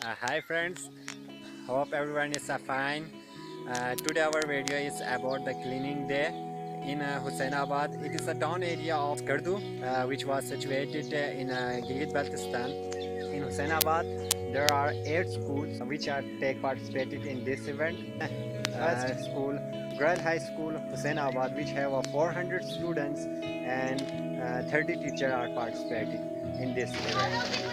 Hi friends, hope everyone is fine. Today our video is about the cleaning day in Hussainabad. It is a town area of Skardu which was situated in Gilgit-Baltistan. In Hussainabad there are 8 schools which are take participated in this event. First school, Girl High School Hussainabad, which have 400 students and 30 teachers are participating in this event.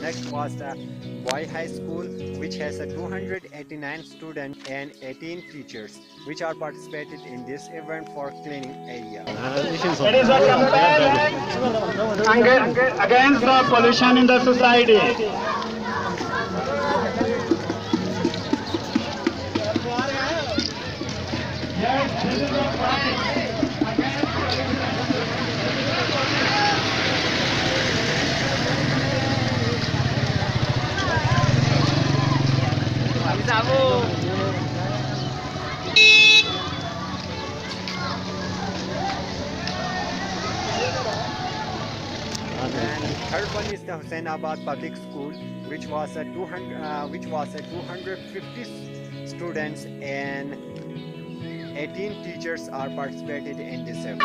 Next was the Boy High School, which has 289 students and 18 teachers, which are participated in this event for cleaning area. It is a campaign against the pollution in the society. Yes, this is a fight. And third one is the Hussainabad Public School, which was a 250 students and 18 teachers are participated in this event.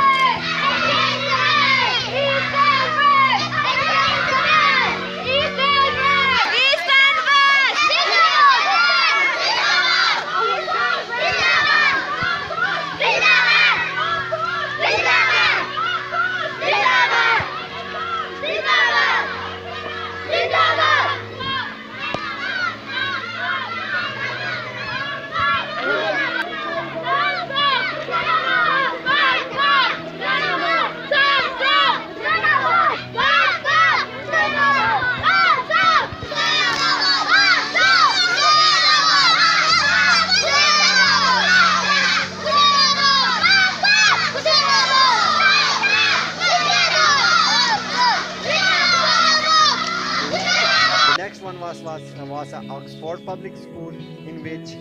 Was an Oxford Public School in which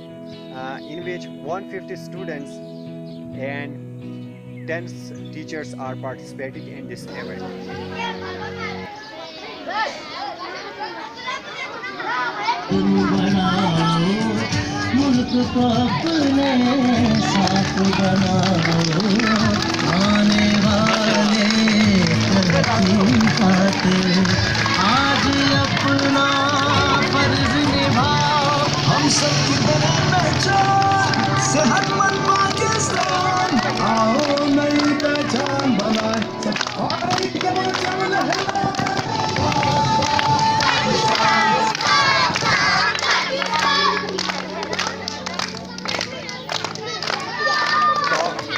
150 students and 10 teachers are participating in this event. सबकी बने पहचान सेहतमंद पाकिस्तान आओ नई पहचान बनाए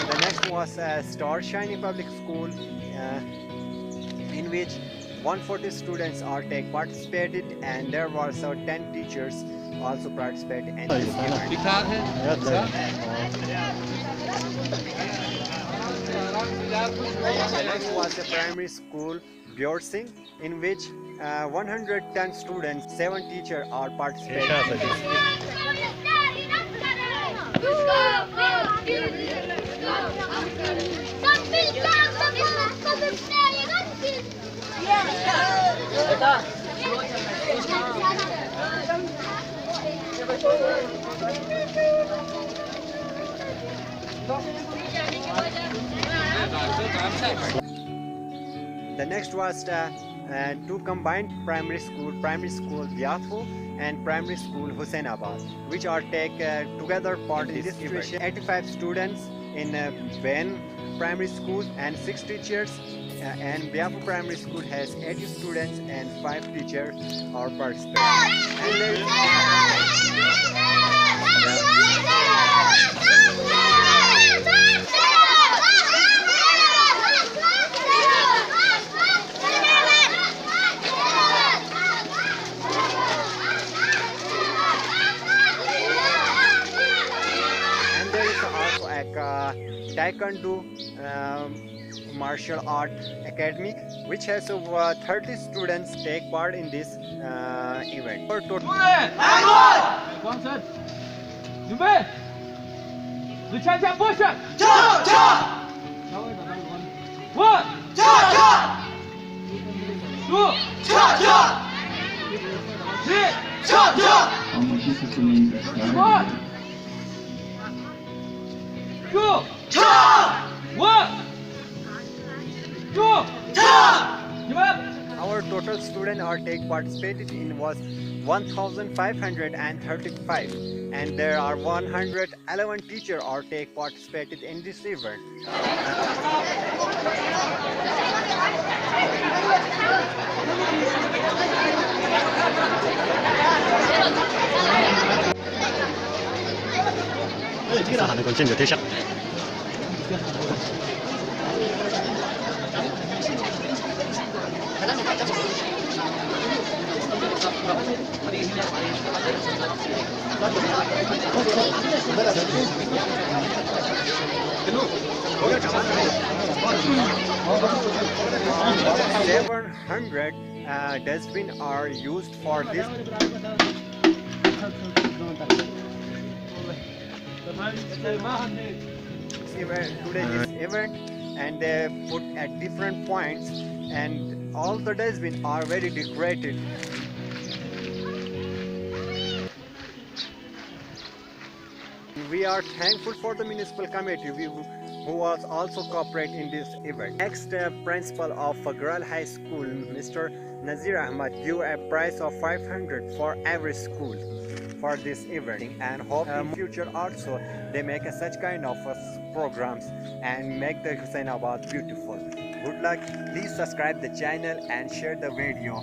The next was Star Shiny Public School in which 140 students are participated and there were 10 teachers also participated in this event. The next was the primary school Bjorsing, in which 110 students, 7 teachers are participating in this event. The next was the two combined primary school Biafu and primary school Hussainabad, which are take together part in this event. 85 students in Ben primary school and 6 teachers, and Biafu primary school has 80 students and 5 teachers are participating. like Taekwondo martial art academy, which has over 30 students take part in this event. Our total student or take participated in was 1,535, and there are 111 teacher or take participated in this event. Seven hundred dustbin are used for this event, and they put at different points, and all the dustbin are very decorated. We are thankful for the municipal committee who was also cooperate in this event. Next, principal of Girl High School, Mr. Nazir Ahmad, give a prize of 500 for every school for this event, and hope in future also they make such kind of programs and make the Hussainabad beautiful. Good luck. Please subscribe the channel and share the video.